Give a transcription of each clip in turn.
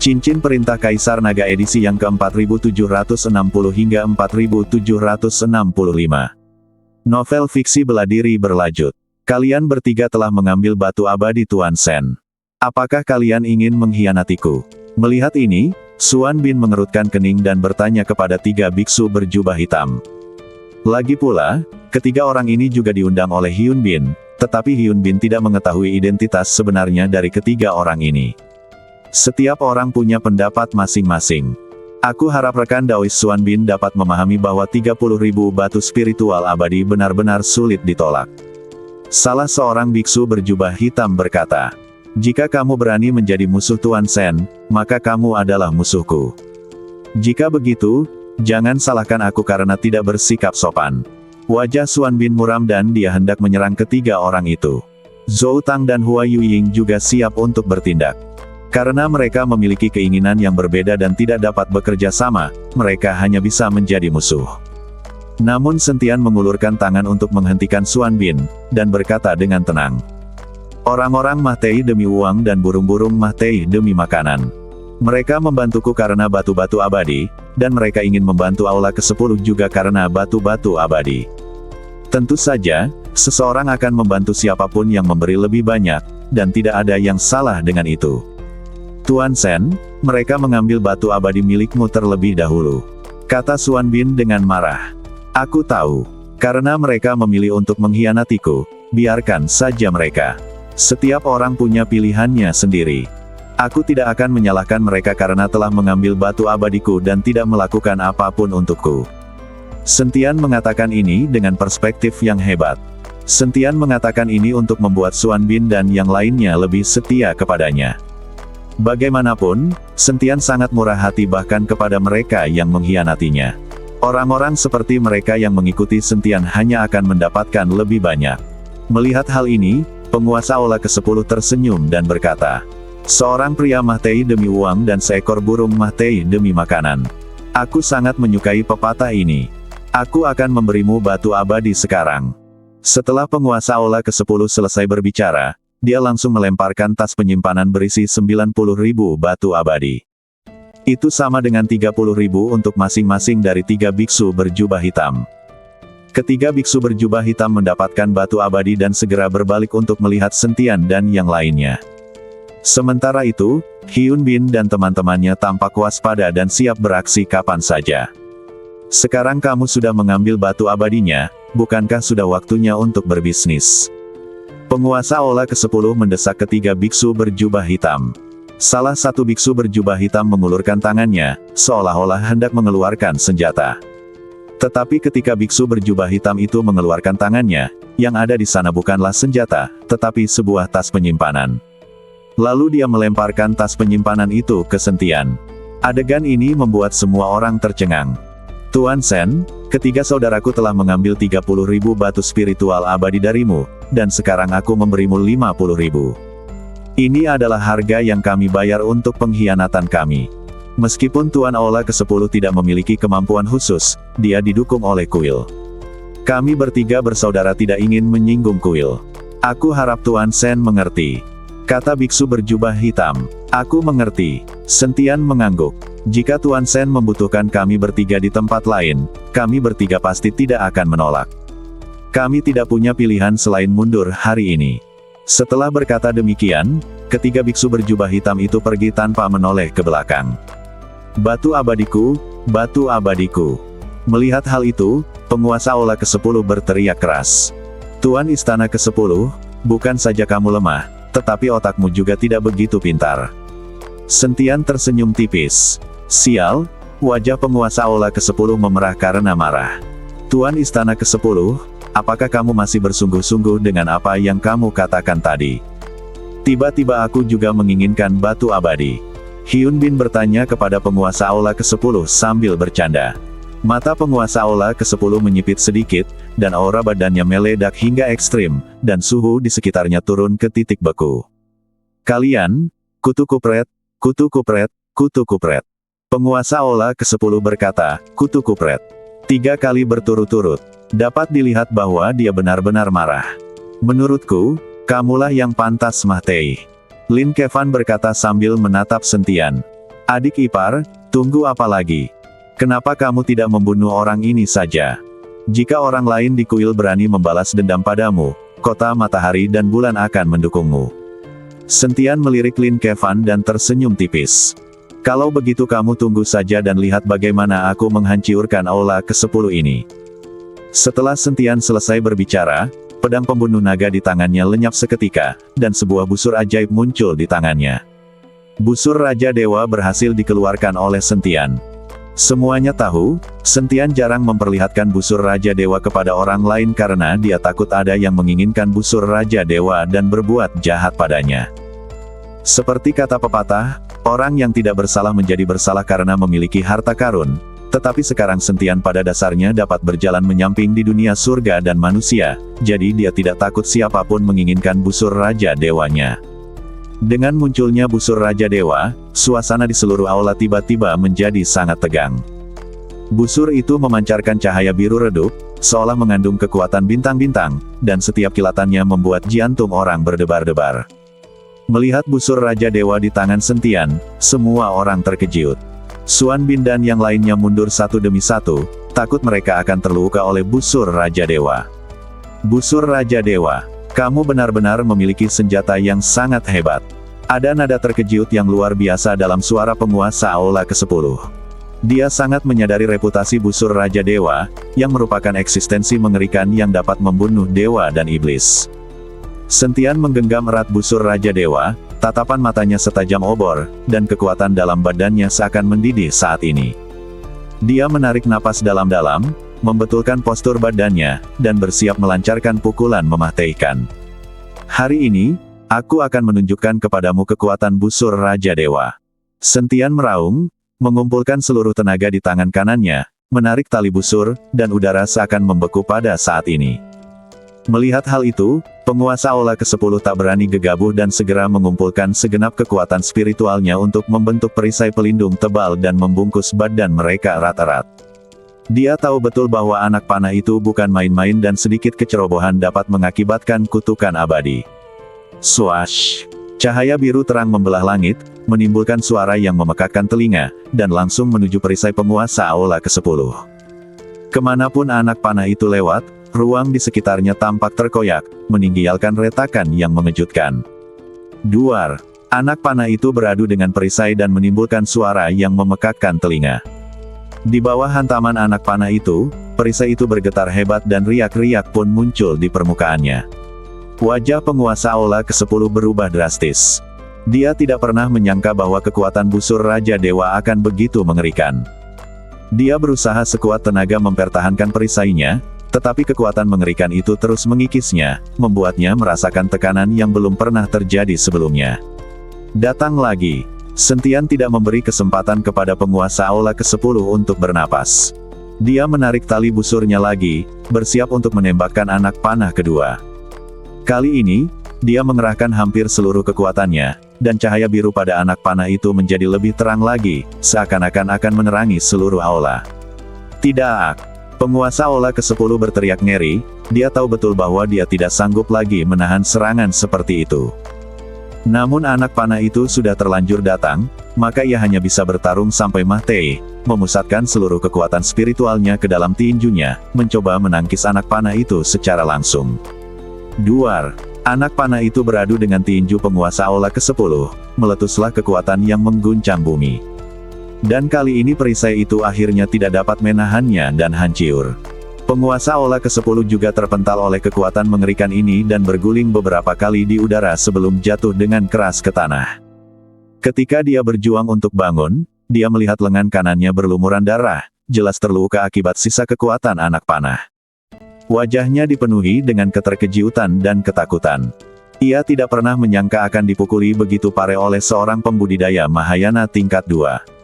Cincin Perintah Kaisar Naga edisi yang ke-4760 hingga 4765. Novel fiksi bela diri berlanjut. Kalian bertiga telah mengambil batu abadi Tuan Sen. Apakah kalian ingin mengkhianatiku? Melihat ini, Xuan Bin mengerutkan kening dan bertanya kepada tiga biksu berjubah hitam. Lagi pula, ketiga orang ini juga diundang oleh Hyun Bin, tetapi Hyun Bin tidak mengetahui identitas sebenarnya dari ketiga orang ini. Setiap orang punya pendapat masing-masing. Aku harap rekan Daois Xuan Bin dapat memahami bahwa 30.000 batu spiritual abadi benar-benar sulit ditolak. Salah seorang biksu berjubah hitam berkata, "Jika kamu berani menjadi musuh Tuan Sen, maka kamu adalah musuhku. Jika begitu, jangan salahkan aku karena tidak bersikap sopan." Wajah Xuan Bin muram dan dia hendak menyerang ketiga orang itu. Zhou Tang dan Hua Yuying juga siap untuk bertindak. Karena mereka memiliki keinginan yang berbeda dan tidak dapat bekerja sama, mereka hanya bisa menjadi musuh. Namun Sentian mengulurkan tangan untuk menghentikan Xuan Bin, dan berkata dengan tenang, "Orang-orang Mahtei demi uang dan burung-burung Mahtei demi makanan. Mereka membantuku karena batu-batu abadi, dan mereka ingin membantu Aula ke-10 juga karena batu-batu abadi. Tentu saja, seseorang akan membantu siapapun yang memberi lebih banyak, dan tidak ada yang salah dengan itu. Tuan Sen, mereka mengambil batu abadi milikmu terlebih dahulu," kata Xuan Bin dengan marah. "Aku tahu. Karena mereka memilih untuk mengkhianatiku, biarkan saja mereka. Setiap orang punya pilihannya sendiri. Aku tidak akan menyalahkan mereka karena telah mengambil batu abadiku dan tidak melakukan apapun untukku." Sentian mengatakan ini dengan perspektif yang hebat. Sentian mengatakan ini untuk membuat Xuan Bin dan yang lainnya lebih setia kepadanya. Bagaimanapun, Sentian sangat murah hati bahkan kepada mereka yang mengkhianatinya. Orang-orang seperti mereka yang mengikuti Sentian hanya akan mendapatkan lebih banyak. Melihat hal ini, penguasa Aula ke-10 tersenyum dan berkata, "Seorang pria Mahtei demi uang dan seekor burung Mahtei demi makanan. Aku sangat menyukai pepatah ini. Aku akan memberimu batu abadi sekarang." Setelah penguasa Aula ke-10 selesai berbicara, dia langsung melemparkan tas penyimpanan berisi 90.000 batu abadi. Itu sama dengan 30.000 untuk masing-masing dari tiga biksu berjubah hitam. Ketiga biksu berjubah hitam mendapatkan batu abadi dan segera berbalik untuk melihat Sentian dan yang lainnya. Sementara itu, Hyun Bin dan teman-temannya tampak waspada dan siap beraksi kapan saja. "Sekarang kamu sudah mengambil batu abadinya, bukankah sudah waktunya untuk berbisnis?" Penguasa Aula ke-10 mendesak ketiga biksu berjubah hitam. Salah satu biksu berjubah hitam mengulurkan tangannya, seolah-olah hendak mengeluarkan senjata. Tetapi ketika biksu berjubah hitam itu mengeluarkan tangannya, yang ada di sana bukanlah senjata, tetapi sebuah tas penyimpanan. Lalu dia melemparkan tas penyimpanan itu ke Sentian. Adegan ini membuat semua orang tercengang. "Tuan Sen, ketiga saudaraku telah mengambil 30.000 batu spiritual abadi darimu, dan sekarang aku memberimu 50.000. Ini adalah harga yang kami bayar untuk pengkhianatan kami." Meskipun Tuan Aula ke-10 tidak memiliki kemampuan khusus, dia didukung oleh kuil. "Kami bertiga bersaudara tidak ingin menyinggung kuil. Aku harap Tuan Sen mengerti," kata biksu berjubah hitam. "Aku mengerti." Sentian mengangguk. "Jika Tuan Sen membutuhkan kami bertiga di tempat lain, kami bertiga pasti tidak akan menolak. Kami tidak punya pilihan selain mundur hari ini." Setelah berkata demikian, ketiga biksu berjubah hitam itu pergi tanpa menoleh ke belakang. "Batu abadiku, batu abadiku." Melihat hal itu, penguasa Aula ke-10 berteriak keras. "Tuan Istana ke-10, bukan saja kamu lemah, tetapi otakmu juga tidak begitu pintar." Sentian tersenyum tipis. "Sial," wajah penguasa Aula ke-10 memerah karena marah. "Tuan Istana ke-10, apakah kamu masih bersungguh-sungguh dengan apa yang kamu katakan tadi? Tiba-tiba aku juga menginginkan batu abadi." Hyun Bin bertanya kepada penguasa Aula ke-10 sambil bercanda. Mata penguasa Aula ke-10 menyipit sedikit, dan aura badannya meledak hingga ekstrim, dan suhu di sekitarnya turun ke titik beku. "Kalian, kutu kupret, kutu kupret, kutu kupret." Penguasa Aula ke-10 berkata, "Kutu kupret." 3 kali berturut-turut. Dapat dilihat bahwa dia benar-benar marah. "Menurutku, kamulah yang pantas Mahtei," Lin Kevan berkata sambil menatap Sentian. Adik ipar, tunggu apa lagi? Kenapa kamu tidak membunuh orang ini saja? Jika orang lain di kuil berani membalas dendam padamu, kota matahari dan bulan akan mendukungmu. Sentian melirik Lin Kevan dan tersenyum tipis. Kalau begitu kamu tunggu saja dan lihat bagaimana aku menghancurkan aula ke-10 ini. Setelah Sentian selesai berbicara, pedang pembunuh naga di tangannya lenyap seketika, dan sebuah busur ajaib muncul di tangannya. Busur Raja Dewa berhasil dikeluarkan oleh Sentian. Semuanya tahu, Sentian jarang memperlihatkan busur Raja Dewa kepada orang lain karena dia takut ada yang menginginkan busur Raja Dewa dan berbuat jahat padanya. Seperti kata pepatah, orang yang tidak bersalah menjadi bersalah karena memiliki harta karun, tetapi sekarang Sentian pada dasarnya dapat berjalan menyamping di dunia surga dan manusia, jadi dia tidak takut siapapun menginginkan busur Raja Dewanya. Dengan munculnya busur Raja Dewa, suasana di seluruh aula tiba-tiba menjadi sangat tegang. Busur itu memancarkan cahaya biru redup, seolah mengandung kekuatan bintang-bintang, dan setiap kilatannya membuat jantung orang berdebar-debar. Melihat busur Raja Dewa di tangan Sentian, semua orang terkejut. Suan Bin dan yang lainnya mundur satu demi satu, takut mereka akan terluka oleh busur Raja Dewa. Busur Raja Dewa, kamu benar-benar memiliki senjata yang sangat hebat. Ada nada terkejut yang luar biasa dalam suara penguasa aula ke-10. Dia sangat menyadari reputasi busur Raja Dewa, yang merupakan eksistensi mengerikan yang dapat membunuh dewa dan iblis. Sentian menggenggam erat busur Raja Dewa, tatapan matanya setajam obor, dan kekuatan dalam badannya seakan mendidih saat ini. Dia menarik napas dalam-dalam, membetulkan postur badannya, dan bersiap melancarkan pukulan mematikan. Hari ini, aku akan menunjukkan kepadamu kekuatan busur Raja Dewa. Sentian meraung, mengumpulkan seluruh tenaga di tangan kanannya, menarik tali busur, dan udara seakan membeku pada saat ini. Melihat hal itu, penguasa aula ke-10 tak berani gegabah dan segera mengumpulkan segenap kekuatan spiritualnya untuk membentuk perisai pelindung tebal dan membungkus badan mereka erat-erat. Dia tahu betul bahwa anak panah itu bukan main-main dan sedikit kecerobohan dapat mengakibatkan kutukan abadi. Swash! Cahaya biru terang membelah langit, menimbulkan suara yang memekakkan telinga, dan langsung menuju perisai penguasa aula ke-10. Kemanapun anak panah itu lewat, ruang di sekitarnya tampak terkoyak, meninggalkan retakan yang mengejutkan. Duar! Anak panah itu beradu dengan perisai dan menimbulkan suara yang memekakkan telinga. Di bawah hantaman anak panah itu, perisai itu bergetar hebat dan riak-riak pun muncul di permukaannya. Wajah penguasa aula ke-10 berubah drastis. Dia tidak pernah menyangka bahwa kekuatan busur Raja Dewa akan begitu mengerikan. Dia berusaha sekuat tenaga mempertahankan perisainya, tetapi kekuatan mengerikan itu terus mengikisnya, membuatnya merasakan tekanan yang belum pernah terjadi sebelumnya. Datang lagi. Sentian tidak memberi kesempatan kepada penguasa aula ke-10 untuk bernapas. Dia menarik tali busurnya lagi, bersiap untuk menembakkan anak panah kedua. Kali ini, dia mengerahkan hampir seluruh kekuatannya, dan cahaya biru pada anak panah itu menjadi lebih terang lagi, seakan-akan akan menerangi seluruh aula. Tidak! Penguasa aula ke-10 berteriak ngeri, dia tahu betul bahwa dia tidak sanggup lagi menahan serangan seperti itu. Namun anak panah itu sudah terlanjur datang, maka ia hanya bisa bertarung sampai mati, memusatkan seluruh kekuatan spiritualnya ke dalam tinjunya, mencoba menangkis anak panah itu secara langsung. Duar! Anak panah itu beradu dengan tinju penguasa aula ke-10, meletuslah kekuatan yang mengguncang bumi. Dan kali ini perisai itu akhirnya tidak dapat menahannya dan hancur. Penguasa aula ke-10 juga terpental oleh kekuatan mengerikan ini dan berguling beberapa kali di udara sebelum jatuh dengan keras ke tanah. Ketika dia berjuang untuk bangun, dia melihat lengan kanannya berlumuran darah, jelas terluka akibat sisa kekuatan anak panah. Wajahnya dipenuhi dengan keterkejutan dan ketakutan. Ia tidak pernah menyangka akan dipukuli begitu parah oleh seorang pembudidaya Mahayana tingkat 2.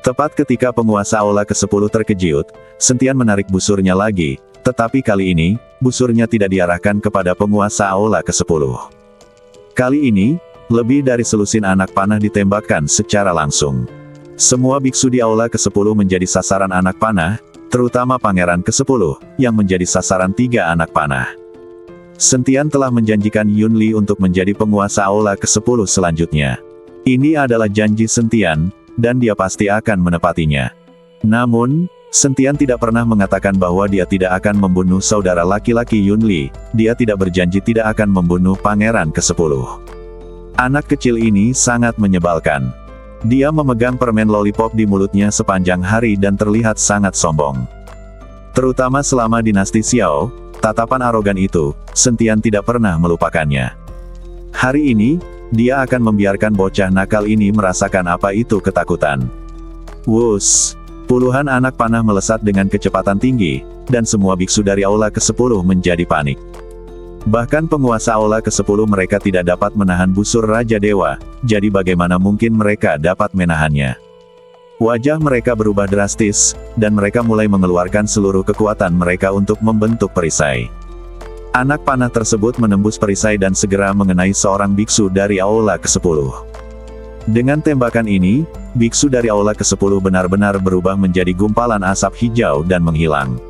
Tepat ketika penguasa aula ke-10 terkejut, Sentian menarik busurnya lagi, tetapi kali ini, busurnya tidak diarahkan kepada penguasa aula ke-10. Kali ini, lebih dari selusin anak panah ditembakkan secara langsung. Semua biksu di aula ke-10 menjadi sasaran anak panah, terutama pangeran ke-10, yang menjadi sasaran 3 anak panah. Sentian telah menjanjikan Yunli untuk menjadi penguasa aula ke-10 selanjutnya. Ini adalah janji Sentian, dan dia pasti akan menepatinya. Namun, Sentian tidak pernah mengatakan bahwa dia tidak akan membunuh saudara laki-laki Yunli, dia tidak berjanji tidak akan membunuh pangeran ke-10. Anak kecil ini sangat menyebalkan. Dia memegang permen lollipop di mulutnya sepanjang hari dan terlihat sangat sombong. Terutama selama dinasti Xiao, tatapan arogan itu, Sentian tidak pernah melupakannya. Hari ini, dia akan membiarkan bocah nakal ini merasakan apa itu ketakutan. Wuss! Puluhan anak panah melesat dengan kecepatan tinggi, dan semua biksu dari Aula ke-10 menjadi panik. Bahkan penguasa Aula ke-10 mereka tidak dapat menahan busur Raja Dewa, jadi bagaimana mungkin mereka dapat menahannya. Wajah mereka berubah drastis, dan mereka mulai mengeluarkan seluruh kekuatan mereka untuk membentuk perisai. Anak panah tersebut menembus perisai dan segera mengenai seorang biksu dari Aula ke-10. Dengan tembakan ini, biksu dari Aula ke-10 benar-benar berubah menjadi gumpalan asap hijau dan menghilang.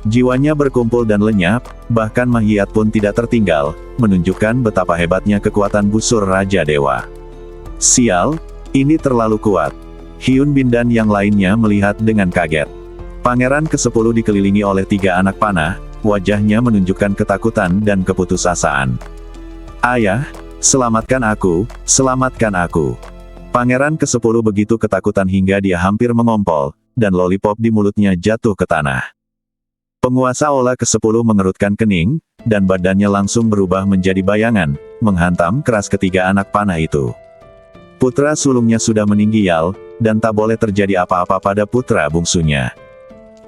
Jiwanya berkumpul dan lenyap, bahkan Mahiat pun tidak tertinggal, menunjukkan betapa hebatnya kekuatan busur Raja Dewa. Sial, ini terlalu kuat. Hyun Bin dan yang lainnya melihat dengan kaget. Pangeran ke-10 dikelilingi oleh 3 anak panah, wajahnya menunjukkan ketakutan dan keputusasaan. Ayah, selamatkan aku, selamatkan aku. Pangeran ke-10 begitu ketakutan hingga dia hampir mengompol, dan lollipop di mulutnya jatuh ke tanah. Penguasa Aula ke-10 mengerutkan kening, dan badannya langsung berubah menjadi bayangan, menghantam keras ketiga anak panah itu. Putra sulungnya sudah meninggal, dan tak boleh terjadi apa-apa pada putra bungsunya.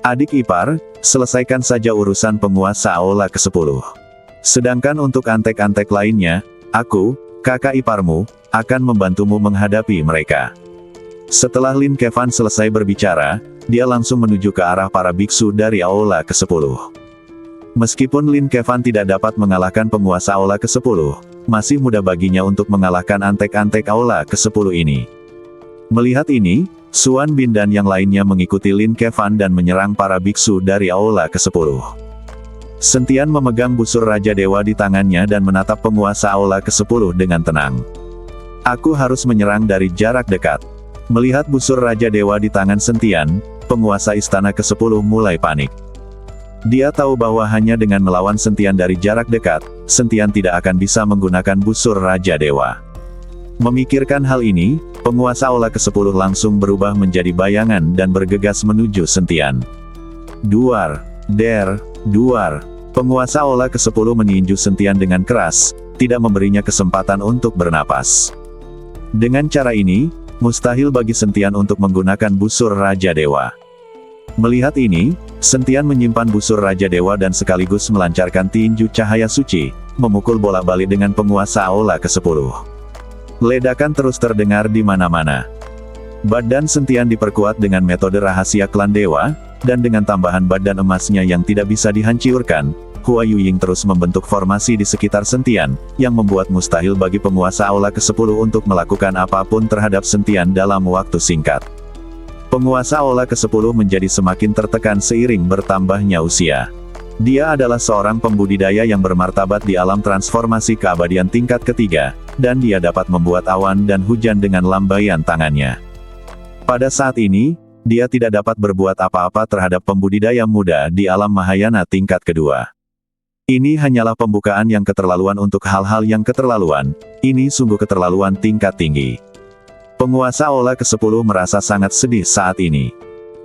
Adik ipar, selesaikan saja urusan penguasa Aula ke-10. Sedangkan untuk antek-antek lainnya, aku, kakak iparmu, akan membantumu menghadapi mereka. Setelah Lin Kevan selesai berbicara, dia langsung menuju ke arah para biksu dari Aula ke-10. Meskipun Lin Kevan tidak dapat mengalahkan penguasa Aula ke-10, masih mudah baginya untuk mengalahkan antek-antek Aula ke-10 ini. Melihat ini, Suan Bin dan yang lainnya mengikuti Lin Kevan dan menyerang para biksu dari Aula ke-10. Sentian memegang busur Raja Dewa di tangannya dan menatap penguasa Aula ke-10 dengan tenang. Aku harus menyerang dari jarak dekat. Melihat busur Raja Dewa di tangan Sentian, penguasa istana ke-10 mulai panik. Dia tahu bahwa hanya dengan melawan Sentian dari jarak dekat, Sentian tidak akan bisa menggunakan busur Raja Dewa. Memikirkan hal ini, penguasa Aula ke-10 langsung berubah menjadi bayangan dan bergegas menuju Sentian. Duar, der, duar. Penguasa Aula ke-10 meninju Sentian dengan keras, tidak memberinya kesempatan untuk bernapas. Dengan cara ini, mustahil bagi Sentian untuk menggunakan busur Raja Dewa. Melihat ini, Sentian menyimpan busur Raja Dewa dan sekaligus melancarkan tinju cahaya suci, memukul bolak-balik dengan penguasa Aula ke-10. Ledakan terus terdengar di mana-mana. Badan Sentian diperkuat dengan metode rahasia klan dewa, dan dengan tambahan badan emasnya yang tidak bisa dihancurkan, Hua Yuying terus membentuk formasi di sekitar Sentian, yang membuat mustahil bagi penguasa Aula ke-10 untuk melakukan apapun terhadap Sentian dalam waktu singkat. Penguasa Aula ke-10 menjadi semakin tertekan seiring bertambahnya usia. Dia adalah seorang pembudidaya yang bermartabat di alam transformasi keabadian tingkat ketiga, dan dia dapat membuat awan dan hujan dengan lambaian tangannya. Pada saat ini, dia tidak dapat berbuat apa-apa terhadap pembudidaya muda di alam Mahayana tingkat kedua. Ini hanyalah pembukaan yang keterlaluan untuk hal-hal yang keterlaluan, ini sungguh keterlaluan tingkat tinggi. Penguasa Aula ke-10 merasa sangat sedih saat ini.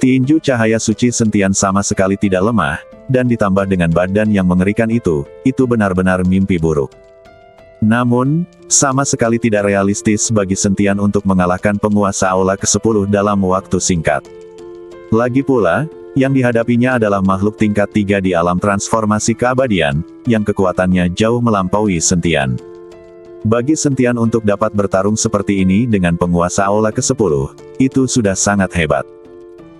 Tinju cahaya suci Sentian sama sekali tidak lemah, dan ditambah dengan badan yang mengerikan itu benar-benar mimpi buruk. Namun, sama sekali tidak realistis bagi Sentian untuk mengalahkan penguasa Aula ke-10 dalam waktu singkat. Lagi pula, yang dihadapinya adalah makhluk tingkat 3 di alam transformasi keabadian, yang kekuatannya jauh melampaui Sentian. Bagi Sentian untuk dapat bertarung seperti ini dengan penguasa Aula ke-10, itu sudah sangat hebat.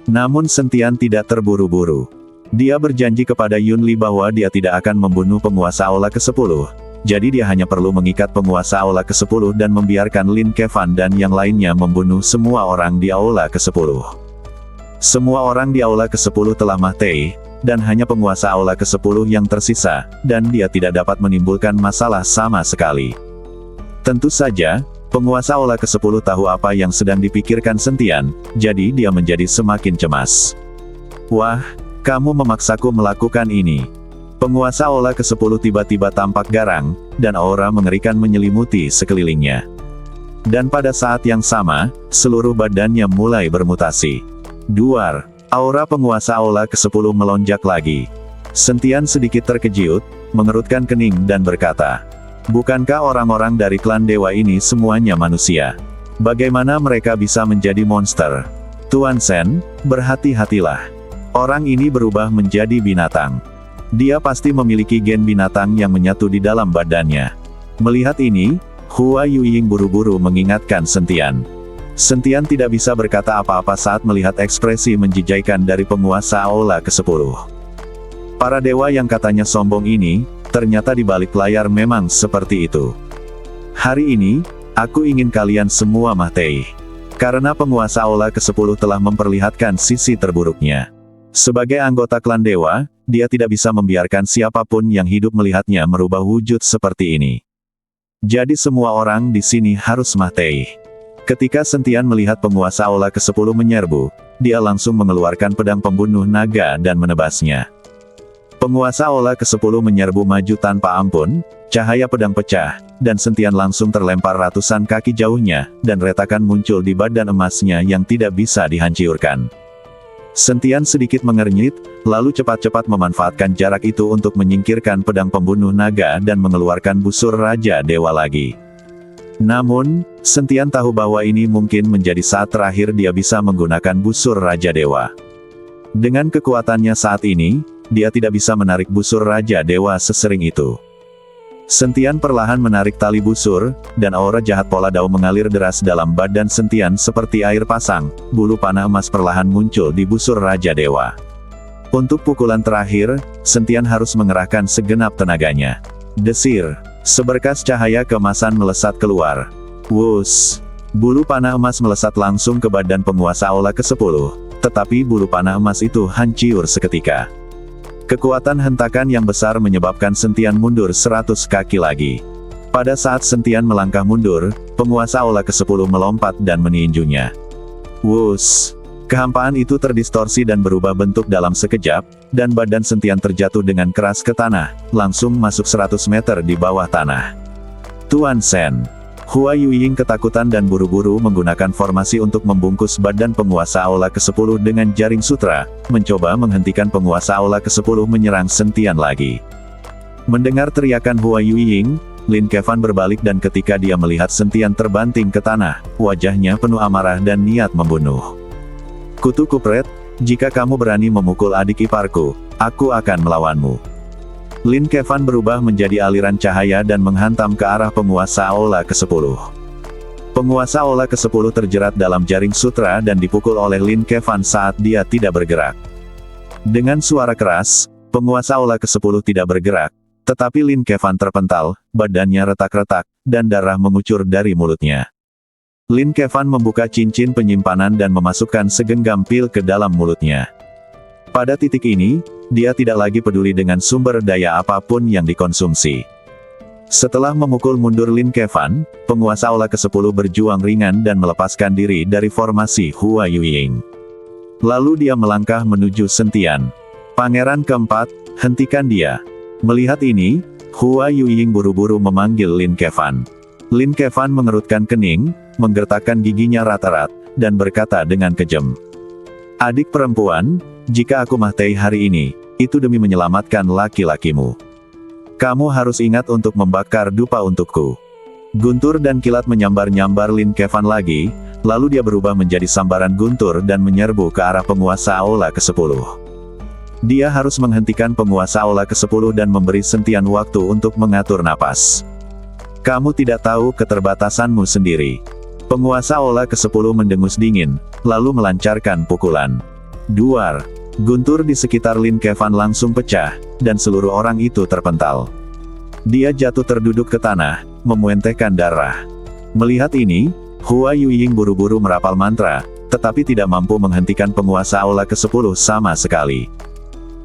Namun Sentian tidak terburu-buru. Dia berjanji kepada Yunli bahwa dia tidak akan membunuh penguasa Aula ke-10, jadi dia hanya perlu mengikat penguasa Aula ke-10 dan membiarkan Lin Kevan dan yang lainnya membunuh semua orang di Aula ke-10. Semua orang di Aula ke-10 telah mati, dan hanya penguasa Aula ke-10 yang tersisa, dan dia tidak dapat menimbulkan masalah sama sekali. Tentu saja, Penguasa Aula ke-10 tahu apa yang sedang dipikirkan Sentian, jadi dia menjadi semakin cemas. Wah, kamu memaksaku melakukan ini. Penguasa Aula ke-10 tiba-tiba tampak garang, dan aura mengerikan menyelimuti sekelilingnya. Dan pada saat yang sama, seluruh badannya mulai bermutasi. Duar, aura penguasa Aula ke-10 melonjak lagi. Sentian sedikit terkejut, mengerutkan kening dan berkata, "Bukankah orang-orang dari klan dewa ini semuanya manusia? Bagaimana mereka bisa menjadi monster? Tuan Sen, berhati-hatilah. Orang ini berubah menjadi binatang. Dia pasti memiliki gen binatang yang menyatu di dalam badannya." Melihat ini, Hua Yuying buru-buru mengingatkan Sentian. Sentian tidak bisa berkata apa-apa saat melihat ekspresi menjijaikan dari penguasa Aula ke-10. Para dewa yang katanya sombong ini, ternyata di balik layar memang seperti itu. Hari ini, aku ingin kalian semua mati. Karena penguasa Aula ke-10 telah memperlihatkan sisi terburuknya. Sebagai anggota klan dewa, dia tidak bisa membiarkan siapapun yang hidup melihatnya merubah wujud seperti ini. Jadi semua orang di sini harus mati. Ketika Sentian melihat penguasa Aula ke-10 menyerbu, dia langsung mengeluarkan pedang pembunuh naga dan menebasnya. Penguasa Aula ke-10 menyerbu maju tanpa ampun, cahaya pedang pecah, dan Sentian langsung terlempar ratusan kaki jauhnya, dan retakan muncul di badan emasnya yang tidak bisa dihancurkan. Sentian sedikit mengernyit, lalu cepat-cepat memanfaatkan jarak itu untuk menyingkirkan pedang pembunuh naga dan mengeluarkan busur Raja Dewa lagi. Namun, Sentian tahu bahwa ini mungkin menjadi saat terakhir dia bisa menggunakan busur Raja Dewa. Dengan kekuatannya saat ini, dia tidak bisa menarik busur Raja Dewa sesering itu. Sentian perlahan menarik tali busur, dan aura jahat Pola Dao mengalir deras dalam badan Sentian seperti air pasang, bulu panah emas perlahan muncul di busur Raja Dewa. Untuk pukulan terakhir, Sentian harus mengerahkan segenap tenaganya. Desir, seberkas cahaya keemasan melesat keluar. Wus, bulu panah emas melesat langsung ke badan penguasa Aula ke-10, tetapi bulu panah emas itu hancur seketika. Kekuatan hentakan yang besar menyebabkan Sentian mundur 100 kaki lagi. Pada saat Sentian melangkah mundur, penguasa Aula ke-10 melompat dan meninjunya. Wus! Kehampaan itu terdistorsi dan berubah bentuk dalam sekejap, dan badan Sentian terjatuh dengan keras ke tanah, langsung masuk 100 meter di bawah tanah. Tuan Sen. Hua Yuying ketakutan dan buru-buru menggunakan formasi untuk membungkus badan penguasa Aula ke-10 dengan jaring sutra, mencoba menghentikan penguasa Aula ke-10 menyerang Sentian lagi. Mendengar teriakan Hua Yuying, Lin Kevan berbalik dan ketika dia melihat Sentian terbanting ke tanah, wajahnya penuh amarah dan niat membunuh. Kutu Kupret, jika kamu berani memukul adik iparku, aku akan melawanmu. Lin Kevan berubah menjadi aliran cahaya dan menghantam ke arah penguasa Aula ke-10. Penguasa Aula ke-10 terjerat dalam jaring sutra dan dipukul oleh Lin Kevan saat dia tidak bergerak. Dengan suara keras, penguasa Aula ke-10 tidak bergerak, tetapi Lin Kevan terpental, badannya retak-retak, dan darah mengucur dari mulutnya. Lin Kevan membuka cincin penyimpanan dan memasukkan segenggam pil ke dalam mulutnya. Pada titik ini, dia tidak lagi peduli dengan sumber daya apapun yang dikonsumsi. Setelah memukul mundur Lin Kevan, penguasa Aula ke-10 berjuang ringan dan melepaskan diri dari formasi Hua Yuying. Lalu dia melangkah menuju Sentian. Pangeran keempat, hentikan dia. Melihat ini, Hua Yuying buru-buru memanggil Lin Kevan. Lin Kevan mengerutkan kening, menggertakkan giginya rat-rat, dan berkata dengan kejam. Adik perempuan, jika aku mati hari ini, itu demi menyelamatkan laki-lakimu. Kamu harus ingat untuk membakar dupa untukku. Guntur dan kilat menyambar-nyambar Lin Kevan lagi, lalu dia berubah menjadi sambaran guntur dan menyerbu ke arah penguasa Aula ke-10. Dia harus menghentikan penguasa Aula ke-10 dan memberi Sentian waktu untuk mengatur napas. Kamu tidak tahu keterbatasanmu sendiri. Penguasa Aula ke-10 mendengus dingin, lalu melancarkan pukulan. Duar. Guntur di sekitar Lin Kevan langsung pecah, dan seluruh orang itu terpental. Dia jatuh terduduk ke tanah, memuentehkan darah. Melihat ini, Hua Yuying buru-buru merapal mantra, tetapi tidak mampu menghentikan penguasa Aula ke-10 sama sekali.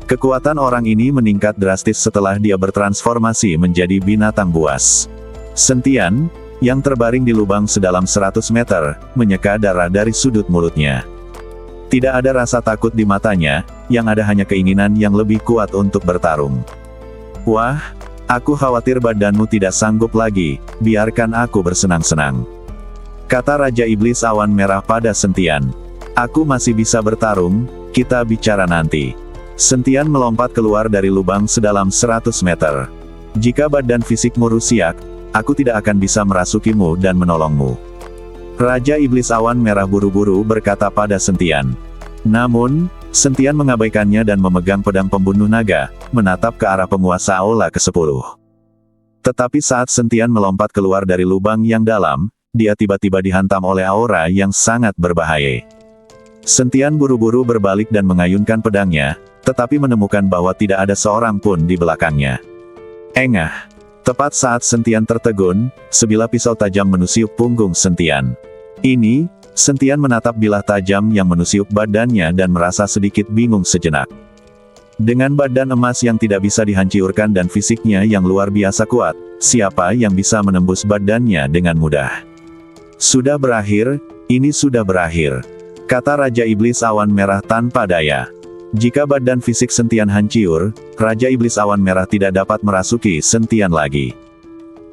Kekuatan orang ini meningkat drastis setelah dia bertransformasi menjadi binatang buas. Sentian, yang terbaring di lubang sedalam 100 meter, menyeka darah dari sudut mulutnya. Tidak ada rasa takut di matanya, yang ada hanya keinginan yang lebih kuat untuk bertarung. Wah, aku khawatir badanmu tidak sanggup lagi, biarkan aku bersenang-senang. Kata Raja Iblis Awan Merah pada Sentian. Aku masih bisa bertarung, kita bicara nanti. Sentian melompat keluar dari lubang sedalam 100 meter. Jika badan fisikmu rusiak, aku tidak akan bisa merasukimu dan menolongmu. Raja Iblis Awan Merah buru-buru berkata pada Sentian. Namun, Sentian mengabaikannya dan memegang pedang pembunuh naga, menatap ke arah penguasa Aula ke-10. Tetapi saat Sentian melompat keluar dari lubang yang dalam, dia tiba-tiba dihantam oleh aura yang sangat berbahaya. Sentian buru-buru berbalik dan mengayunkan pedangnya, tetapi menemukan bahwa tidak ada seorang pun di belakangnya. Engah! Tepat saat Sentian tertegun, sebilah pisau tajam menusuk punggung Sentian. Ini, Sentian menatap bilah tajam yang menusuk badannya dan merasa sedikit bingung sejenak. Dengan badan emas yang tidak bisa dihancurkan dan fisiknya yang luar biasa kuat, siapa yang bisa menembus badannya dengan mudah? Sudah berakhir, ini sudah berakhir, kata Raja Iblis Awan Merah tanpa daya. Jika badan fisik Sentian hancur, Raja Iblis Awan Merah tidak dapat merasuki Sentian lagi.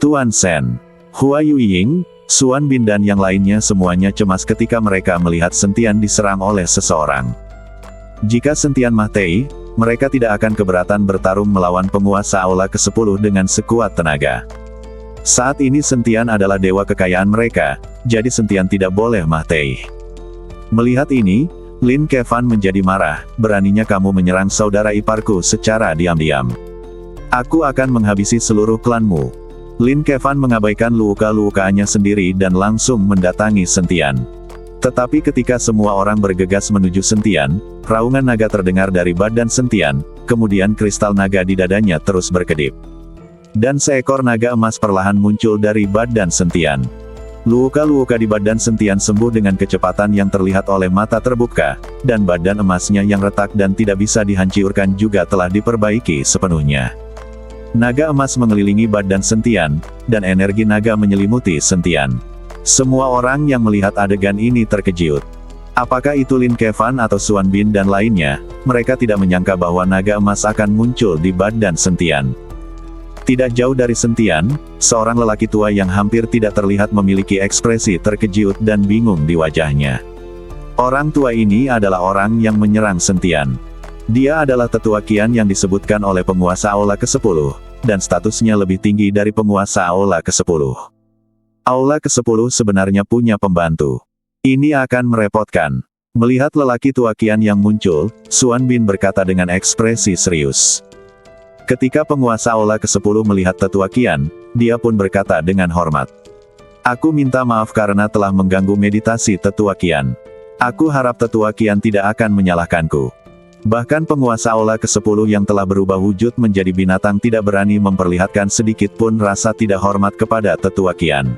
Tuan Sen, Hua Yuying, Xuan Bin dan yang lainnya semuanya cemas ketika mereka melihat Sentian diserang oleh seseorang. Jika Sentian mati, mereka tidak akan keberatan bertarung melawan penguasa Aula ke-10 dengan sekuat tenaga. Saat ini Sentian adalah dewa kekayaan mereka, jadi Sentian tidak boleh mati. Melihat ini, Lin Kevan menjadi marah, beraninya kamu menyerang saudara iparku secara diam-diam. Aku akan menghabisi seluruh klanmu. Lin Kevan mengabaikan luka-lukaannya sendiri dan langsung mendatangi Sentian. Tetapi ketika semua orang bergegas menuju Sentian, raungan naga terdengar dari badan Sentian, kemudian kristal naga di dadanya terus berkedip. Dan seekor naga emas perlahan muncul dari badan Sentian. Luka-luka di badan Sentian sembuh dengan kecepatan yang terlihat oleh mata terbuka, dan badan emasnya yang retak dan tidak bisa dihancurkan juga telah diperbaiki sepenuhnya. Naga emas mengelilingi badan Sentian, dan energi naga menyelimuti Sentian. Semua orang yang melihat adegan ini terkejut. Apakah itu Lin Kevan atau Xuan Bin dan lainnya, mereka tidak menyangka bahwa naga emas akan muncul di badan Sentian. Tidak jauh dari Sentian, seorang lelaki tua yang hampir tidak terlihat memiliki ekspresi terkejut dan bingung di wajahnya. Orang tua ini adalah orang yang menyerang Sentian. Dia adalah tetua Qian yang disebutkan oleh penguasa Aula ke-10, dan statusnya lebih tinggi dari penguasa Aula ke-10. Aula ke-10 sebenarnya punya pembantu. Ini akan merepotkan. Melihat lelaki tua Qian yang muncul, Xuan Bin berkata dengan ekspresi serius. Ketika penguasa Aula ke-10 melihat tetua Qian, dia pun berkata dengan hormat. Aku minta maaf karena telah mengganggu meditasi tetua Qian. Aku harap tetua Qian tidak akan menyalahkanku. Bahkan penguasa Aula ke-10 yang telah berubah wujud menjadi binatang tidak berani memperlihatkan sedikit pun rasa tidak hormat kepada tetua Qian.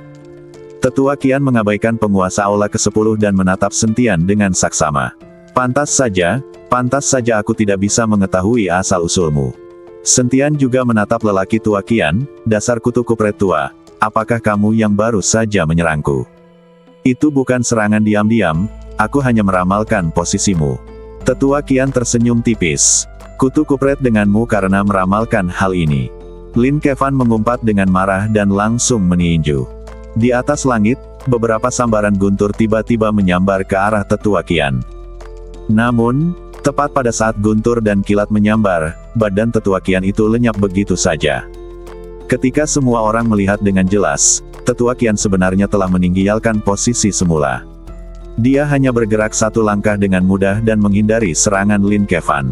Tetua Qian mengabaikan penguasa Aula ke-10 dan menatap Sentian dengan saksama. Pantas saja aku tidak bisa mengetahui asal-usulmu. Sentian juga menatap lelaki tua Qian, dasar kutu kupret tua, apakah kamu yang baru saja menyerangku? Itu bukan serangan diam-diam, aku hanya meramalkan posisimu. Tetua Qian tersenyum tipis. Kutu kupret denganmu karena meramalkan hal ini. Lin Kevan mengumpat dengan marah dan langsung meninju. Di atas langit, beberapa sambaran guntur tiba-tiba menyambar ke arah tetua Qian. Namun, tepat pada saat guntur dan kilat menyambar, badan tetua Qian itu lenyap begitu saja. Ketika semua orang melihat dengan jelas, tetua Qian sebenarnya telah meninggalkan posisi semula. Dia hanya bergerak satu langkah dengan mudah dan menghindari serangan Lin Kevan.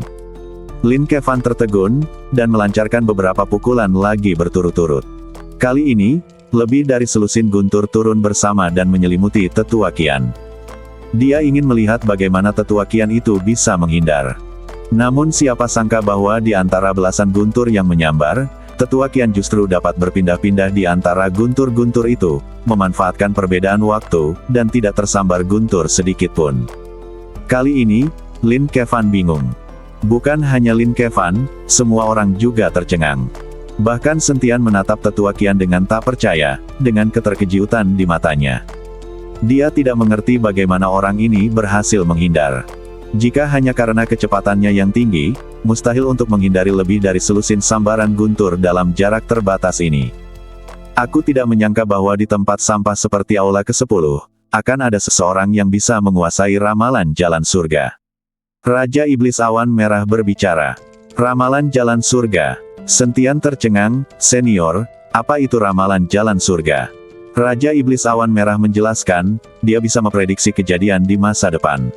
Lin Kevan tertegun, dan melancarkan beberapa pukulan lagi berturut-turut. Kali ini, lebih dari selusin guntur turun bersama dan menyelimuti tetua Qian. Dia ingin melihat bagaimana tetua Qian itu bisa menghindar. Namun siapa sangka bahwa di antara belasan guntur yang menyambar, tetua Qian justru dapat berpindah-pindah di antara guntur-guntur itu, memanfaatkan perbedaan waktu, dan tidak tersambar guntur sedikit pun. Kali ini, Lin Kevan bingung. Bukan hanya Lin Kevan, semua orang juga tercengang. Bahkan Sentian menatap Tetua Qian dengan tak percaya, dengan keterkejutan di matanya. Dia tidak mengerti bagaimana orang ini berhasil menghindar. Jika hanya karena kecepatannya yang tinggi, mustahil untuk menghindari lebih dari selusin sambaran guntur dalam jarak terbatas ini. Aku tidak menyangka bahwa di tempat sampah seperti Aula ke-10, akan ada seseorang yang bisa menguasai ramalan jalan surga. Raja Iblis Awan Merah berbicara. Ramalan jalan surga. Sentian tercengang, senior, apa itu ramalan jalan surga? Raja Iblis Awan Merah menjelaskan, dia bisa memprediksi kejadian di masa depan.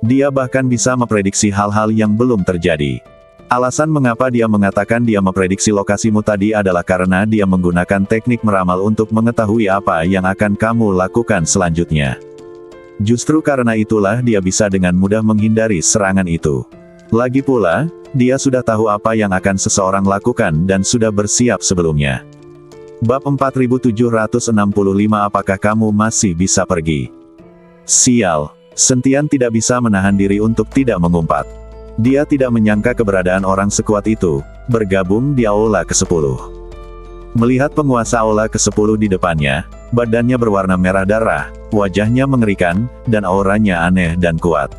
Dia bahkan bisa memprediksi hal-hal yang belum terjadi. Alasan mengapa dia mengatakan dia memprediksi lokasimu tadi adalah karena dia menggunakan teknik meramal untuk mengetahui apa yang akan kamu lakukan selanjutnya. Justru karena itulah dia bisa dengan mudah menghindari serangan itu. Lagi pula, dia sudah tahu apa yang akan seseorang lakukan dan sudah bersiap sebelumnya. Bab 4765. Apakah kamu masih bisa pergi? Sial, Sentian tidak bisa menahan diri untuk tidak mengumpat. Dia tidak menyangka keberadaan orang sekuat itu, bergabung di Aula ke-10. Melihat penguasa Aula ke-10 di depannya, badannya berwarna merah darah, wajahnya mengerikan, dan auranya aneh dan kuat.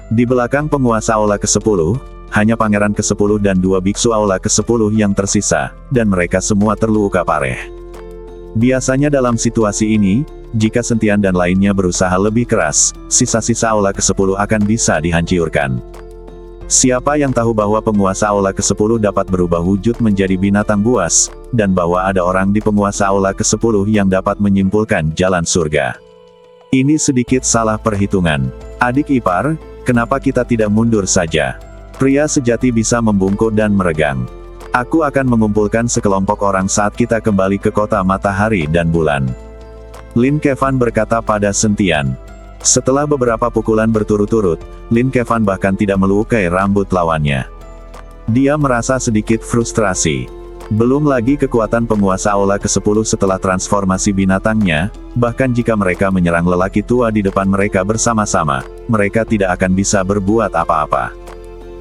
Di belakang penguasa Aula ke-10, hanya Pangeran ke-10 dan 2 biksu Aula ke-10 yang tersisa, dan mereka semua terluka parah. Biasanya dalam situasi ini, jika Sentian dan lainnya berusaha lebih keras, sisa-sisa Aula ke-10 akan bisa dihancurkan. Siapa yang tahu bahwa penguasa Aula ke-10 dapat berubah wujud menjadi binatang buas, dan bahwa ada orang di penguasa Aula ke-10 yang dapat menyimpulkan jalan surga. Ini sedikit salah perhitungan. Adik ipar, kenapa kita tidak mundur saja? Pria sejati bisa membungkuk dan meregang. Aku akan mengumpulkan sekelompok orang saat kita kembali ke kota matahari dan bulan. Lin Kevan berkata pada Sentian. Setelah beberapa pukulan berturut-turut, Lin Kevan bahkan tidak melukai rambut lawannya. Dia merasa sedikit frustrasi. Belum lagi kekuatan penguasa Aula ke-10 setelah transformasi binatangnya, bahkan jika mereka menyerang lelaki tua di depan mereka bersama-sama, mereka tidak akan bisa berbuat apa-apa.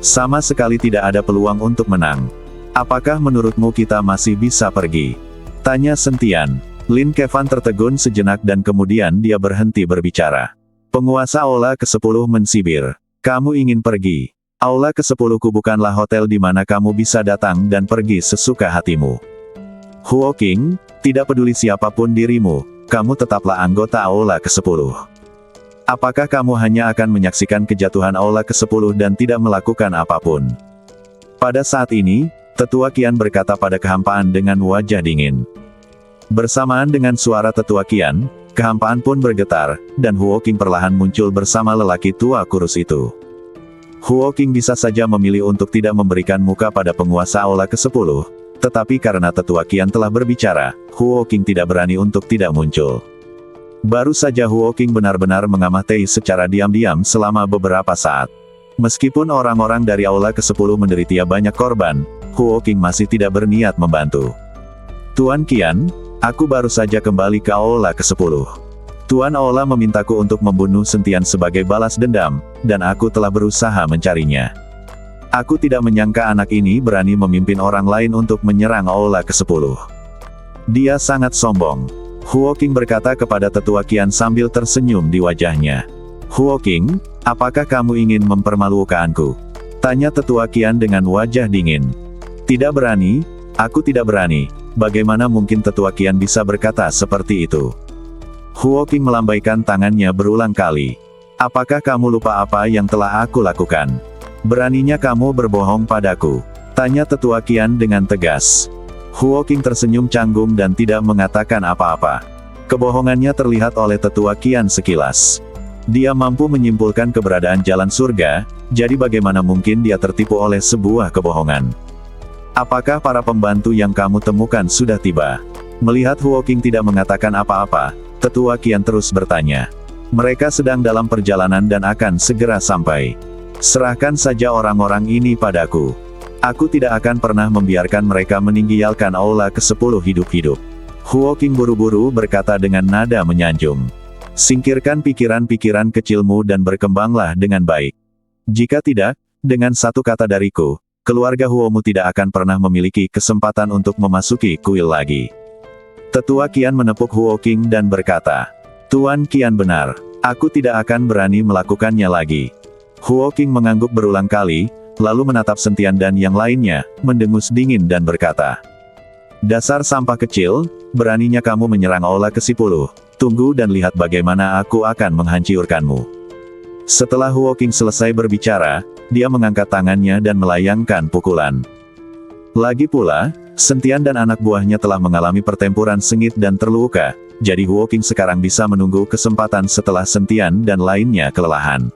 Sama sekali tidak ada peluang untuk menang. Apakah menurutmu kita masih bisa pergi? Tanya Sentian. Lin Kevan tertegun sejenak dan kemudian dia berhenti berbicara. Penguasa Aula ke-10 mensibir. Kamu ingin pergi? Aula ke-10 bukanlah hotel di mana kamu bisa datang dan pergi sesuka hatimu. Huo Qing, tidak peduli siapapun dirimu, kamu tetaplah anggota Aula ke-10. Apakah kamu hanya akan menyaksikan kejatuhan Aula ke-10 dan tidak melakukan apapun? Pada saat ini, Tetua Qian berkata pada kehampaan dengan wajah dingin. Bersamaan dengan suara Tetua Qian, kehampaan pun bergetar, dan Huo Qing perlahan muncul bersama lelaki tua kurus itu. Huo Qing bisa saja memilih untuk tidak memberikan muka pada penguasa Aula ke-10, tetapi karena Tetua Qian telah berbicara, Huo Qing tidak berani untuk tidak muncul. Baru saja Huo Qing benar-benar mengamati secara diam-diam selama beberapa saat. Meskipun orang-orang dari Aula ke-10 menderita banyak korban, Huo Qing masih tidak berniat membantu. Tuan Qian, aku baru saja kembali ke Aula ke-10. Tuan Aula memintaku untuk membunuh Sentian sebagai balas dendam, dan aku telah berusaha mencarinya. Aku tidak menyangka anak ini berani memimpin orang lain untuk menyerang Aula ke-10. Dia sangat sombong. Huo Qing berkata kepada Tetua Qian sambil tersenyum di wajahnya. Huo Qing, apakah kamu ingin mempermalukanku? Tanya Tetua Qian dengan wajah dingin. Tidak berani, aku tidak berani. Bagaimana mungkin Tetua Qian bisa berkata seperti itu? Huo Qing melambaikan tangannya berulang kali. Apakah kamu lupa apa yang telah aku lakukan? Beraninya kamu berbohong padaku? Tanya Tetua Qian dengan tegas. Huo Qing tersenyum canggung dan tidak mengatakan apa-apa. Kebohongannya terlihat oleh Tetua Qian sekilas. Dia mampu menyimpulkan keberadaan jalan surga, jadi bagaimana mungkin dia tertipu oleh sebuah kebohongan? Apakah para pembantu yang kamu temukan sudah tiba? Melihat Huo Qing tidak mengatakan apa-apa, Tetua Qian terus bertanya. Mereka sedang dalam perjalanan dan akan segera sampai. Serahkan saja orang-orang ini padaku. Aku tidak akan pernah membiarkan mereka meninggalkan Aula ke-10 hidup-hidup. Huo Qing buru-buru berkata dengan nada menyanjung. Singkirkan pikiran-pikiran kecilmu dan berkembanglah dengan baik. Jika tidak, dengan satu kata dariku, keluarga Huomu tidak akan pernah memiliki kesempatan untuk memasuki kuil lagi. Tetua Qian menepuk Huo Qing dan berkata, Tuan Qian benar. Aku tidak akan berani melakukannya lagi. Huo Qing mengangguk berulang kali, lalu menatap Sentian dan yang lainnya, mendengus dingin dan berkata, Dasar sampah kecil, beraninya kamu menyerang Aula ke-10. Tunggu dan lihat bagaimana aku akan menghancurkanmu. Setelah Huo Qing selesai berbicara, dia mengangkat tangannya dan melayangkan pukulan. Lagi pula, Sentian dan anak buahnya telah mengalami pertempuran sengit dan terluka, jadi Huo Qing sekarang bisa menunggu kesempatan setelah Sentian dan lainnya kelelahan.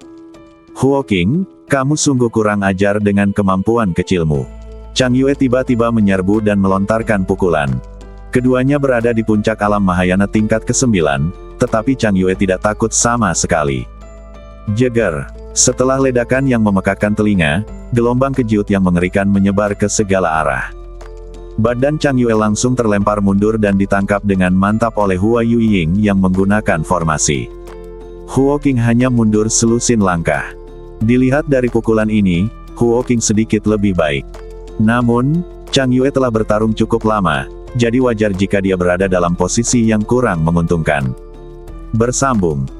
Huo Qing, kamu sungguh kurang ajar dengan kemampuan kecilmu. Chang Yue tiba-tiba menyerbu dan melontarkan pukulan. Keduanya berada di puncak alam Mahayana tingkat ke-9, tetapi Chang Yue tidak takut sama sekali. Jeger. Setelah ledakan yang memekakkan telinga, gelombang kejut yang mengerikan menyebar ke segala arah. Badan Chang Yue langsung terlempar mundur dan ditangkap dengan mantap oleh Hua Yueying yang menggunakan formasi. Huo Qing hanya mundur selusin langkah. Dilihat dari pukulan ini, Huo Qing sedikit lebih baik. Namun, Chang Yue telah bertarung cukup lama, jadi wajar jika dia berada dalam posisi yang kurang menguntungkan. Bersambung.